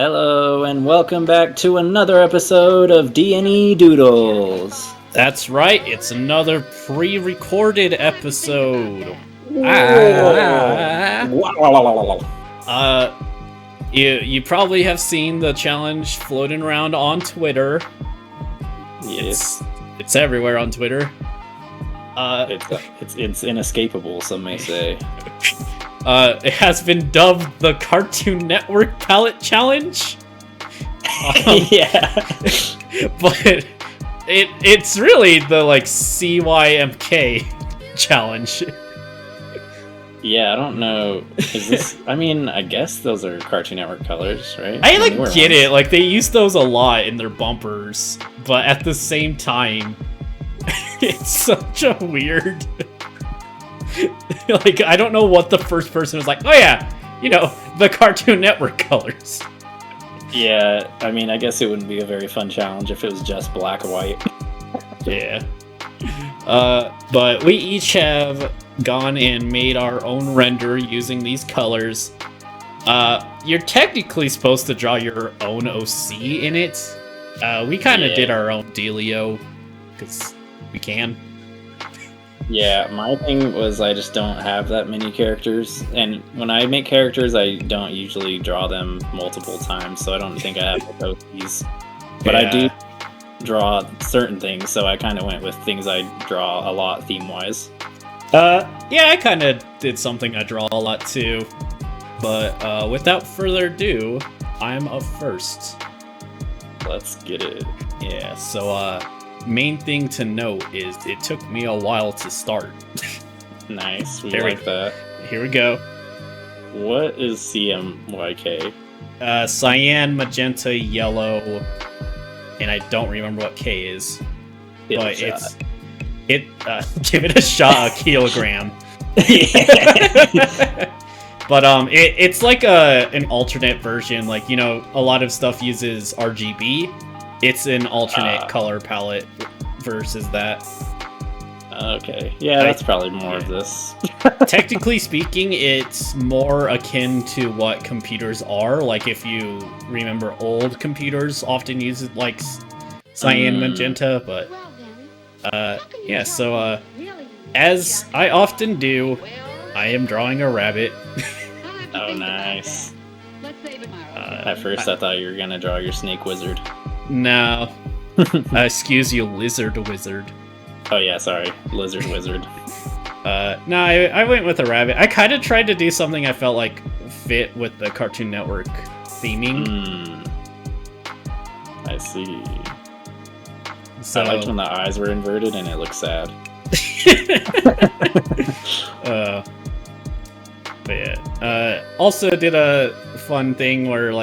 Hello and welcome back to another episode of D&E Doodles. That's right, it's another pre-recorded episode. You probably have seen the challenge floating around on Twitter. Yes. It's everywhere on Twitter. It's inescapable, some may say. It has been dubbed the Cartoon Network Palette Challenge. Yeah. But it's really the Cmyk challenge. Yeah, I don't know. Is this? I mean, I guess those are Cartoon Network colors, right? I get it. Like, they use those a lot in their bumpers, but at the same time, it's such a weird. Like, I don't know what the first person was like. Oh yeah, the Cartoon Network colors. Yeah, I mean, I guess it wouldn't be a very fun challenge if it was just black and white. Yeah. But we each have gone and made our own render using these colors. You're technically supposed to draw your own OC in it. We kind of did our own dealio, because we can. Yeah, my thing was I just don't have that many characters, and when I make characters, I don't usually draw them multiple times, so I don't think I have the OCs. But I do draw certain things, so I kind of went with things I draw a lot theme-wise. Yeah, I kind of did something I draw a lot too. But without further ado, I'm up first. Let's get it. Yeah, so main thing to note is it took me a while to start. Nice, we like that. Here we go. What is CMYK? Cyan, magenta, yellow, and I don't remember what K is. Give it a shot, a kilogram. But it's like an alternate version. Like, a lot of stuff uses RGB. It's an alternate color palette versus that. Okay. Yeah, that's probably more of this. Technically speaking, it's more akin to what computers are. Like, if you remember, old computers often use like cyan, magenta, but yeah, so as I often do, I am drawing a rabbit. Oh, nice. At first I thought you were gonna draw your snake wizard. No. Excuse you, lizard wizard. Oh yeah, sorry. Lizard wizard. No, I went with a rabbit. I kind of tried to do something I felt like fit with the Cartoon Network theming. I see. So, I liked when the eyes were inverted and it looked sad. But yeah. Also did a fun thing where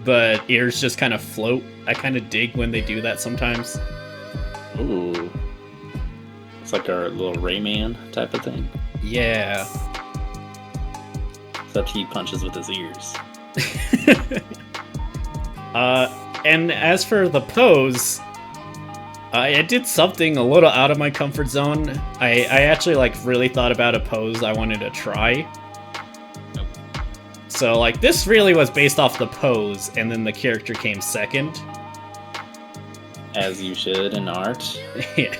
the ears just kind of float. I kind of dig when they do that sometimes. Ooh. It's like our little Rayman type of thing. Yeah. Except he punches with his ears. And as for the pose, I did something a little out of my comfort zone. I actually really thought about a pose I wanted to try. So this really was based off the pose, and then the character came second. As you should in art. Yeah.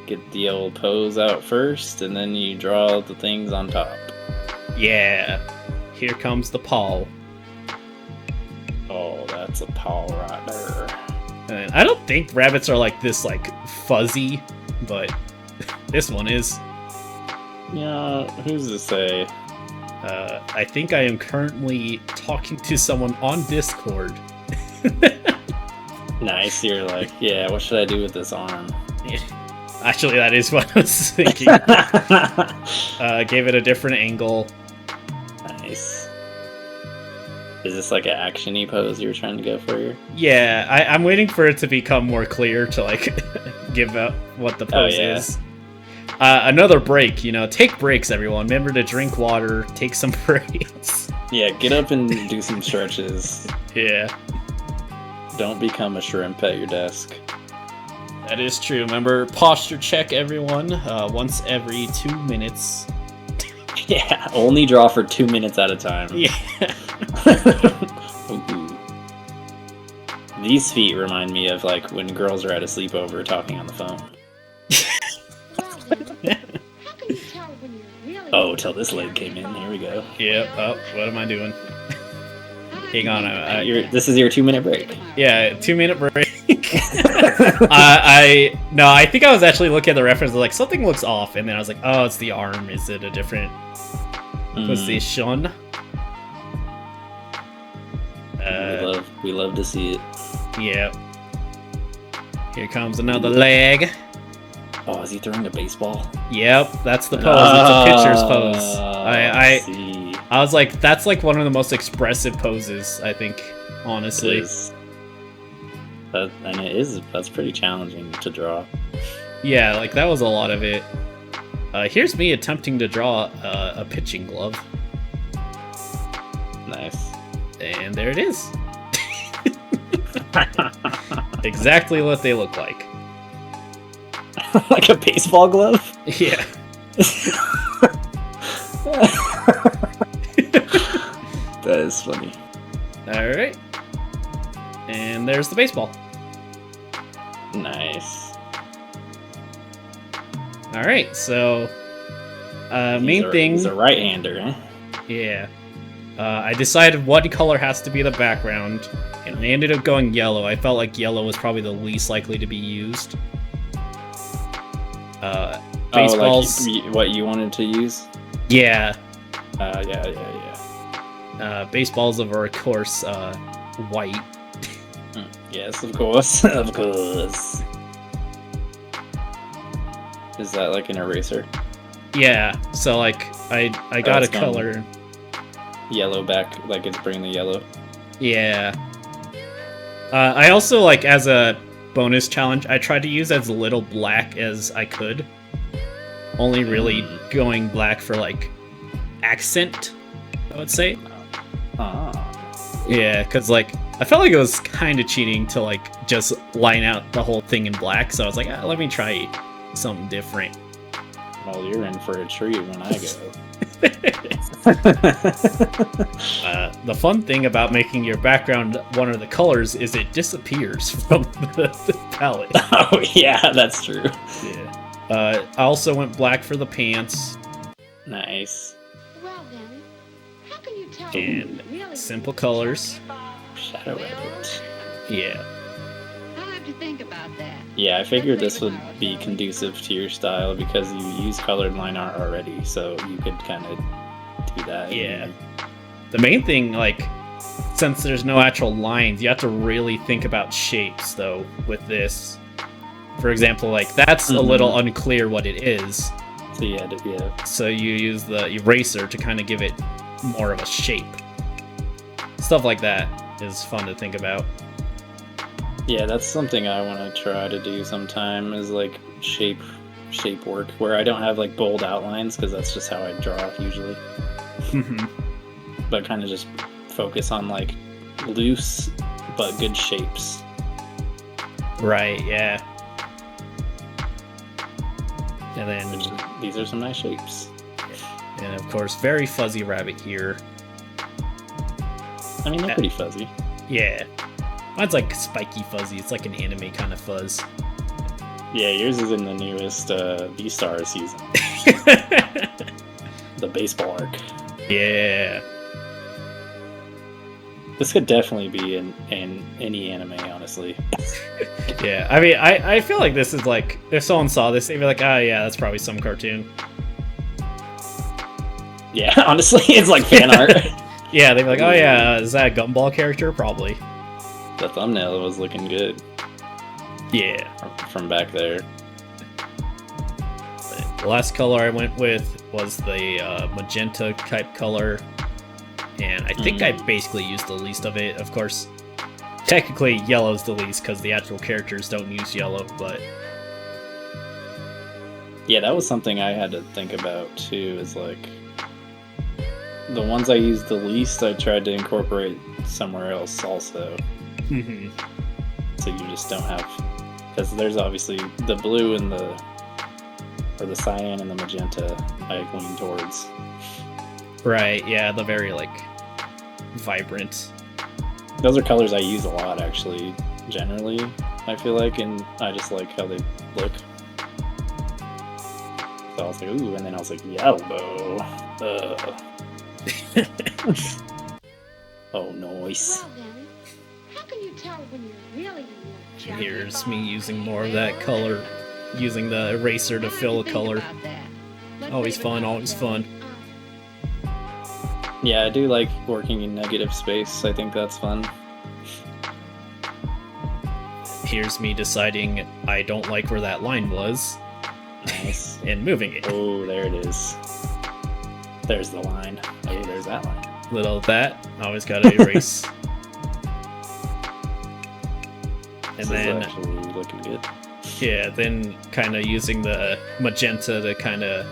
Get the old pose out first, and then you draw the things on top. Yeah. Here comes the paw. Oh, that's a paw right there. And I don't think rabbits are this fuzzy, but this one is. Yeah, who's to say? I think I am currently talking to someone on Discord. Nice, you're yeah, what should I do with this arm? Yeah. Actually, that is what I was thinking. Gave it a different angle. Nice. Is this an action-y pose you were trying to go for here? Yeah, I'm waiting for it to become more clear to give out what the pose is. Another break, take breaks, everyone. Remember to drink water, take some breaks. Yeah, get up and do some stretches. Yeah. Don't become a shrimp at your desk. That is true. Remember, posture check, everyone. Once every 2 minutes. Yeah, only draw for 2 minutes at a time. Yeah. Ooh. These feet remind me of like when girls are at a sleepover talking on the phone. Oh, till this leg came in. Here we go. Yep. Oh, what am I doing? Hang on. This is your 2-minute break. Yeah, 2-minute break. I think I was actually looking at the reference. Like something looks off, and then I was like, oh, it's the arm. Is it a different position? We love to see it. Yep. Here comes another leg. Oh, is he throwing a baseball? Yep, that's the pose. It's a pitcher's pose. I was like, that's like one of the most expressive poses, I think, honestly. That's pretty challenging to draw. Yeah, like that was a lot of it. Here's me attempting to draw a pitching glove. Nice. And there it is. Exactly what they look like. Like a baseball glove? Yeah. That is funny. Alright. And there's the baseball. Nice. Alright, so main thing. He's a right-hander, eh? Yeah. I decided what color has to be the background, and I ended up going yellow. I felt like yellow was probably the least likely to be used. Baseballs. Like what you wanted to use? Yeah. Yeah. Baseballs are, of course, white. Yes, of course. Of course. Is that like an eraser? Yeah, so like I got a color. Yellow back, like it's bringing the yellow. Yeah. I also, like, as a bonus challenge, I tried to use as little black as I could. Only really going black for, like, accent, I would say. Yeah, because, like, I felt like it was kind of cheating to, like, just line out the whole thing in black, so I was like, let me try something different. Well, you're in for a treat when I go. The fun thing about making your background one of the colors is it disappears from the palette. Oh, yeah, that's true. Yeah. I also went black for the pants. Nice. Well then, how can you tell And simple colors. Shadow edit. Yeah. I'll have to think about that. Yeah, I figured this would be conducive to your style because you use colored line art already, so you could kind of do that. Yeah. The main thing, like, since there's no actual lines, you have to really think about shapes, though, with this. For example, like, that's a little unclear what it is. So yeah. So you use the eraser to kind of give it more of a shape. Stuff like that is fun to think about. Yeah, that's something I want to try to do sometime, is like shape work, where I don't have like bold outlines, because that's just how I draw usually. But kind of just focus on like loose but good shapes. Right, yeah. And then These are some nice shapes. And of course, very fuzzy rabbit here. I mean, they're pretty fuzzy. Yeah. Mine's like spiky fuzzy. It's like an anime kind of fuzz. Yeah, yours is in the newest V-Star season. The baseball arc. Yeah. This could definitely be in any anime, honestly. Yeah, I mean, I feel like this is like, if someone saw this, they'd be like, oh yeah, that's probably some cartoon. Yeah, honestly, it's like fan art. Yeah, they'd be like, oh yeah, is that a Gumball character? Probably. The thumbnail was looking good. Yeah. From back there. The last color I went with was the magenta type color. And I think I basically used the least of it. Of course, technically yellow's the least because the actual characters don't use yellow, but... Yeah, that was something I had to think about too, is like... The ones I used the least, I tried to incorporate somewhere else also. So you just don't have... Because there's obviously the blue and the cyan and the magenta I lean towards. Right, yeah, the very, like, vibrant. Those are colors I use a lot, actually. Generally, I feel like, and I just like how they look. So I was like, ooh, and then I was like, yellow. Oh, nice. Well then, how can you tell when you're really in love, Jahndi? Here's me using more of that color, using the eraser to fill a color. Always fun, always fun. Yeah, I do like working in negative space. I think that's fun. Here's me deciding I don't like where that line was, Nice. and moving it. Oh, there it is. There's the line. Oh, there's that line. Little of that, always gotta erase. And This then, is actually looking good. yeah, then kind of using the magenta to kind of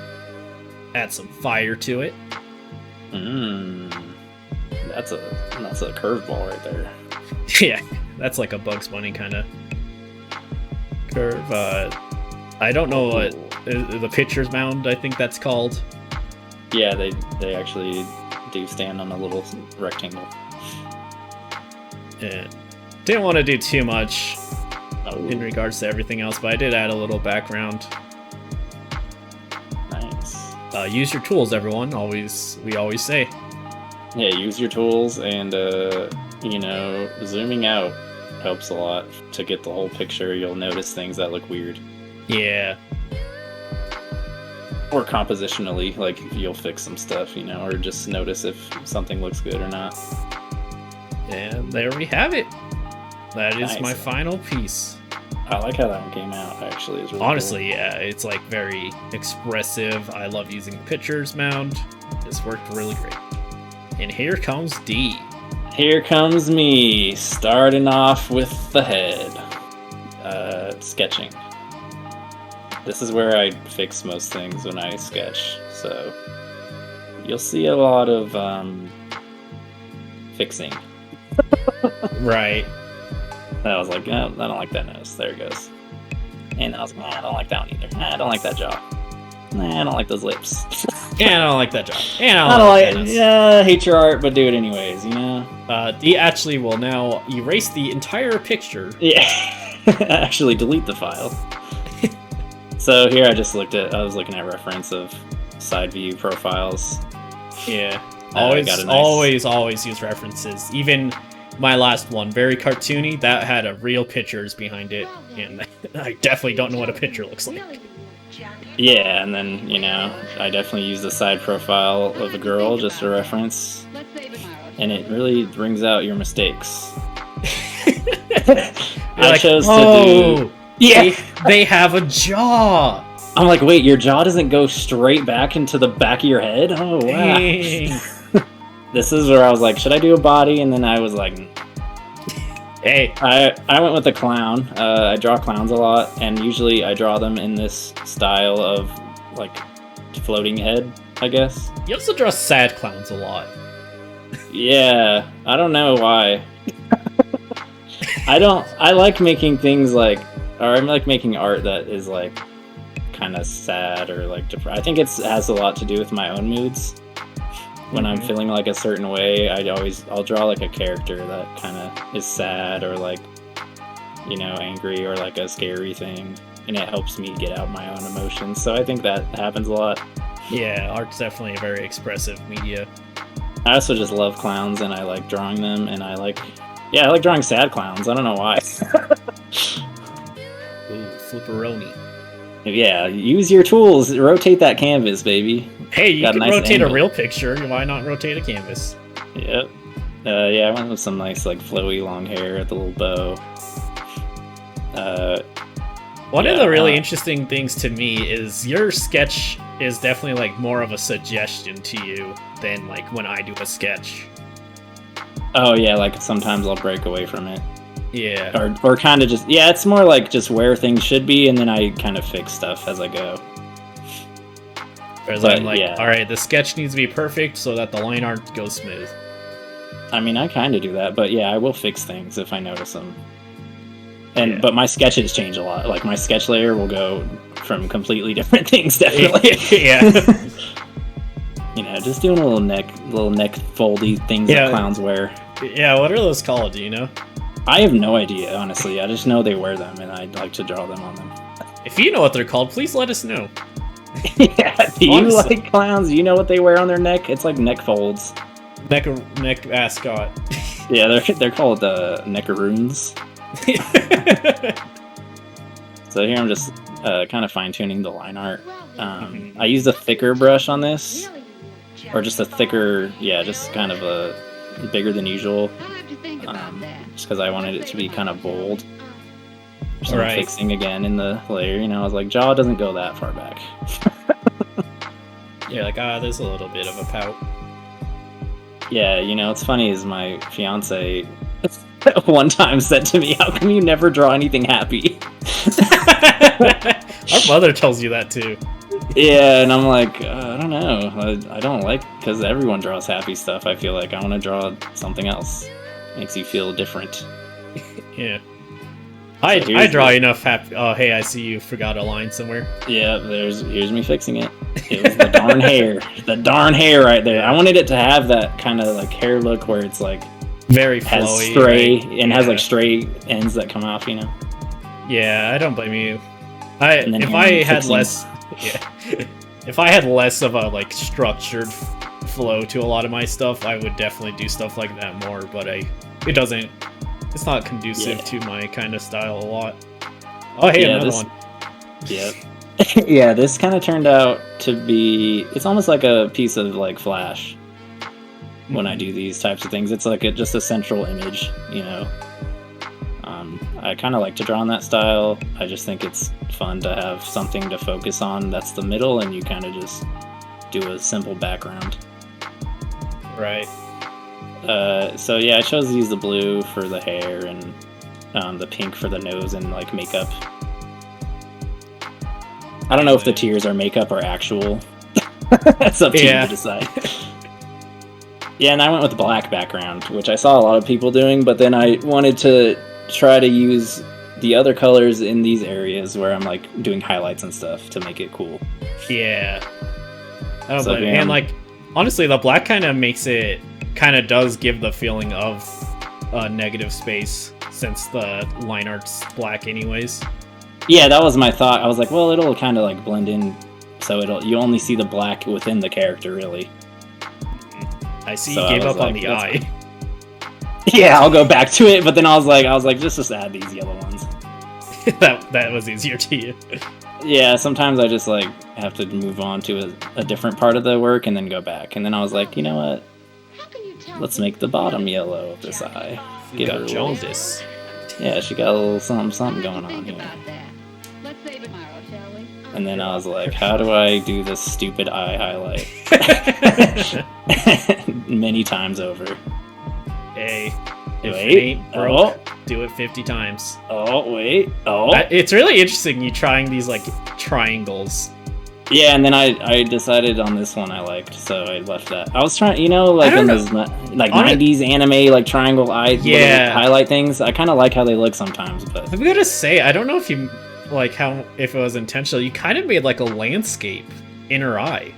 add some fire to it. That's a curveball right there. Yeah, that's like a Bugs Bunny kind of curve. I don't know what the pitcher's mound, I think that's called. Yeah, they actually do stand on a little rectangle. Yeah. Didn't want to do too much Oh, in regards to everything else, but I did add a little background. nice. Use your tools, everyone. We always say. Yeah, use your tools, and zooming out helps a lot to get the whole picture. You'll notice things that look weird. Yeah. Or compositionally, like you'll fix some stuff, or just notice if something looks good or not. And there we have it. That is Nice. my final piece. I like how that one came out, actually. It's really Honestly, yeah, it's like very expressive. I love using the pitcher's mound. This worked really great. And here comes D. cool. Here comes me, starting off with the head. Sketching. This is where I fix most things when I sketch, so you'll see a lot of fixing. Right. I was like, oh, I don't like that nose. There it goes. And I was like, I don't like that one either. I don't like that jaw. I don't like those lips. And I don't like that job. And I don't like it. Yeah, I hate your art, but do it anyways, D actually will now erase the entire picture. Yeah. Actually, delete the file. So here I was looking at reference of side view profiles. Yeah. Got a nice- Always use references. Even my last one, very cartoony, that had a real pictures behind it, and I definitely don't know what a picture looks like. Yeah, and then, I definitely use the side profile of a girl just a reference, and it really brings out your mistakes. I chose to do... Yeah! They have a jaw! I'm like, wait, your jaw doesn't go straight back into the back of your head? Oh, wow. Dang. This is where I was like, should I do a body? And then I was like... Hey. I went with the clown. I draw clowns a lot, and usually I draw them in this style of, like, floating head, I guess. You also draw sad clowns a lot. Yeah, I don't know why. I like making things like, or I like making art that is like kind of sad or like I think it has a lot to do with my own moods. When I'm feeling like a certain way, I'll draw like a character that kind of is sad or like, angry or like a scary thing, and it helps me get out my own emotions. So I think that happens a lot. Yeah, art's definitely a very expressive media. I also just love clowns, and I like drawing them, and I like drawing sad clowns. I don't know why. Ooh, flipperoni. Yeah, use your tools. Rotate that canvas, baby. Hey, you Got a can nice rotate angle. a real picture. Why not rotate a canvas? Yep. Yeah, I went with some nice, like, flowy long hair at the little bow. One of the really interesting things to me is your sketch is definitely like more of a suggestion to you than like when I do a sketch. Oh yeah, like sometimes I'll break away from it. Yeah. Or kind of just, yeah, it's more like just where things should be, and then I kind of fix stuff as I go. Whereas But, I'm like, yeah. alright, the sketch needs to be perfect so that the line art goes smooth. I mean, I kind of do that, but yeah, I will fix things if I notice them. And Yeah. But my sketches change a lot. Like my sketch layer will go from completely different things, definitely. Yeah. just doing a little neck foldy things that clowns wear. Yeah, what are those called? Do you know? I have no idea, honestly. I just know they wear them, and I'd like to draw them on them. If you know what they're called, please let us know. Yeah, do you like clowns? Do you know what they wear on their neck? It's like neck folds. Neck ascot. Yeah, they're called neckaroons. So here I'm just kind of fine-tuning the line art. I used a thicker brush on this, or just a thicker, just kind of a bigger than usual, just because I wanted it to be kind of bold. So I'm fixing again in the layer, I was like, jaw doesn't go that far back. You're like, there's a little bit of a pout. Yeah, it's funny is my fiance one time said to me, how come you never draw anything happy? Our mother tells you that too. Yeah, and I'm like, I don't know. I don't like, because everyone draws happy stuff. I feel like I want to draw something else. Makes you feel different. Yeah. I draw enough happy. Oh, hey, I see you forgot a line somewhere. Yeah, here's me fixing it. It was the darn hair. The darn hair right there. I wanted it to have that kind of like hair look where it's like very has flowy, stray and has like stray ends that come off, Yeah, I don't blame you. If I had less of a like structured flow to a lot of my stuff, I would definitely do stuff like that more, but it's not conducive to my kind of style a lot. Oh, hey, another one. Yep. Yeah, this kind of turned out to be, it's almost like a piece of like Flash when I do these types of things. It's like just a central image, I kind of like to draw in that style. I just think it's fun to have something to focus on that's the middle, and you kind of just do a simple background. Right. So yeah, I chose to use the blue for the hair and the pink for the nose and like makeup. I don't know if the tears are makeup or actual. It's up to you to decide. Yeah, and I went with black background, which I saw a lot of people doing, but then I wanted to try to use the other colors in these areas where I'm like doing highlights and stuff to make it cool. Yeah. And like, honestly, the black kind of does give the feeling of negative space, since the line art's black anyways. Yeah, that was my thought. I was like, well, it'll kind of like blend in, so you only see the black within the character, really. I see you gave up on the eye. Yeah, I'll go back to it, but then I was like, just add these yellow ones. that was easier to you. Yeah, sometimes I just like have to move on to a different part of the work and then go back. And then I was like, you know what? Let's make the bottom yellow of this eye. You got jaundice. Yeah, she got a little something going on here. And then I was like, how do I do this stupid eye highlight? Many times over. Hey, if it ain't broke, do it 50 times. Oh, wait. Oh. It's really interesting you trying these like triangles. Yeah, and then I decided on this one I liked, so I left that. I was trying, like in those like 90s anime like triangle eye highlight things. I kind of like how they look sometimes, but I'm gonna say I don't know if you like if it was intentional. You kind of made like a landscape in her eye.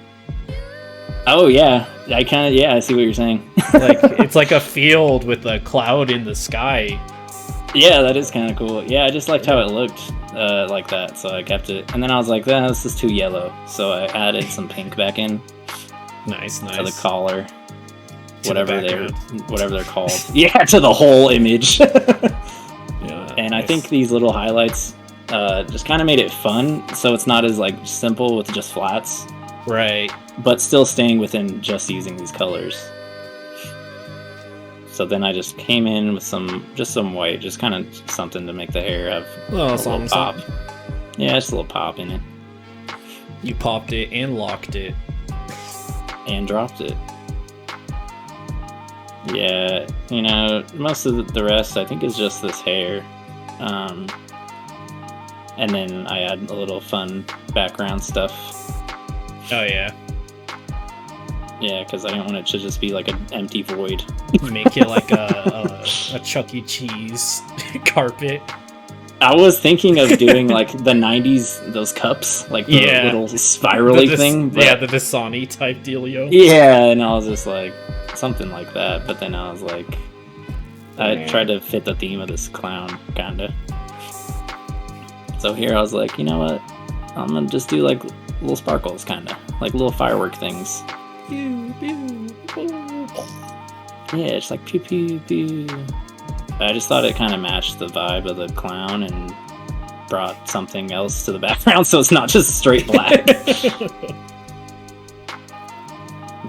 Oh yeah, I see what you're saying. Like it's like a field with a cloud in the sky. Yeah, that is kind of cool. Yeah, I just liked how it looked like that, so I kept it. And then I was like, this is too yellow, so I added some pink back in. Nice. To the collar, whatever they're called. Yeah, to the whole image. Yeah, and I think these little highlights just kind of made it fun, so it's not as like simple with just flats. Right. But still staying within just using these colors. So then I just came in with some white, just kind of something to make the hair have a little pop. Yeah, just a little pop in it. You popped it and locked it. And dropped it. Yeah, most of the rest I think is just this hair. And then I add a little fun background stuff. Oh yeah. Yeah, because I didn't want it to just be like an empty void. Make it like a Chuck E. Cheese carpet. I was thinking of doing like the '90s, those cups, like the little spirally thing. Yeah, the Dasani type dealio. Yeah, and I was just like something like that. But then I was like, I tried to fit the theme of this clown, kinda. So here I was like, you know what? I'm gonna just do like little sparkles, kinda like little firework things. Pew, pew, pew. Yeah, it's like pew pew pew. I just thought it kind of matched the vibe of the clown and brought something else to the background, so it's not just straight black.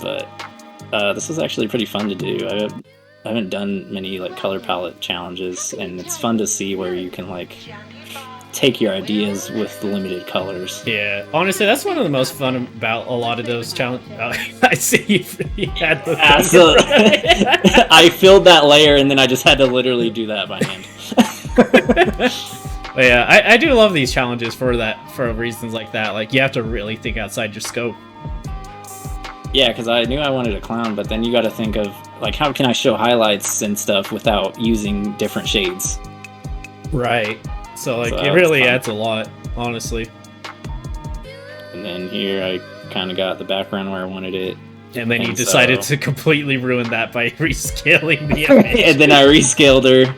But this is actually pretty fun to do. I haven't done many like color palette challenges, and it's fun to see where you can like take your ideas with limited colors. Yeah, honestly, that's one of the most fun about a lot of those challenges. I see you had the I filled that layer, and then I just had to literally do that by hand. But yeah, I do love these challenges for reasons like that. Like, you have to really think outside your scope. Yeah, because I knew I wanted a clown, but then you got to think of like, how can I show highlights and stuff without using different shades? Right. So like, it really adds a lot, honestly. And then here I kind of got the background where I wanted it. And then you decided to completely ruin that by rescaling the image. And then I rescaled her.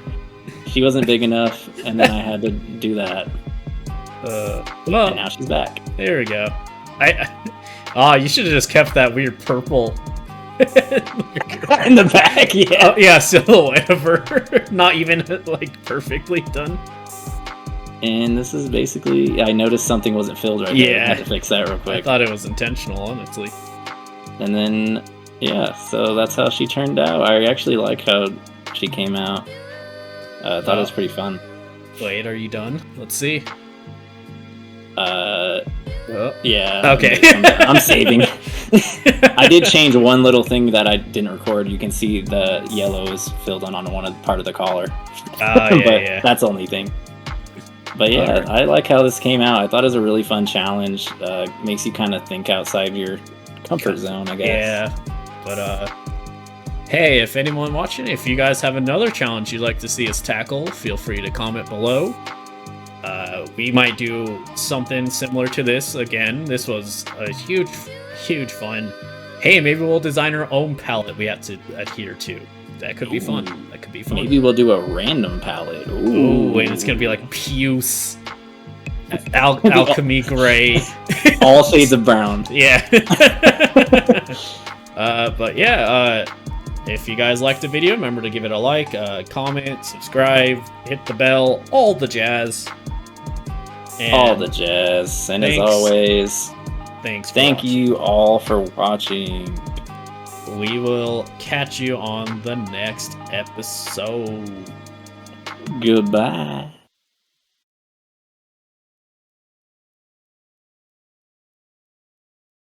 She wasn't big enough, and then I had to do that. Well, and now she's back. There we go. You should have just kept that weird purple in the back. Yeah, yeah, silhouette of her. Not even like perfectly done. And this is basically, I noticed something wasn't filled right there. I had to fix that real quick. I thought it was intentional, honestly. And then, yeah, so that's how she turned out. I actually like how she came out. I thought it was pretty fun. Wait, are you done? Let's see. Yeah. Okay. I'm saving. I did change one little thing that I didn't record. You can see the yellow is filled on one part of the collar. Yeah. That's the only thing. But yeah, I like how this came out. I thought it was a really fun challenge. Makes you kind of think outside your comfort zone, I guess. Yeah. But hey, if anyone watching, if you guys have another challenge you'd like to see us tackle, feel free to comment below. We might do something similar to this again. This was a huge fun. Hey, maybe we'll design our own palette we have to adhere to. That could be fun. That could be fun. Maybe we'll do a random palette. Ooh, and it's gonna be like puce, alchemy gray, all shades of brown. Yeah. But yeah, if you guys liked the video, remember to give it a like, comment, subscribe, hit the bell, all the jazz. And all the jazz. And as always, thank you all for watching. We will catch you on the next episode. Goodbye.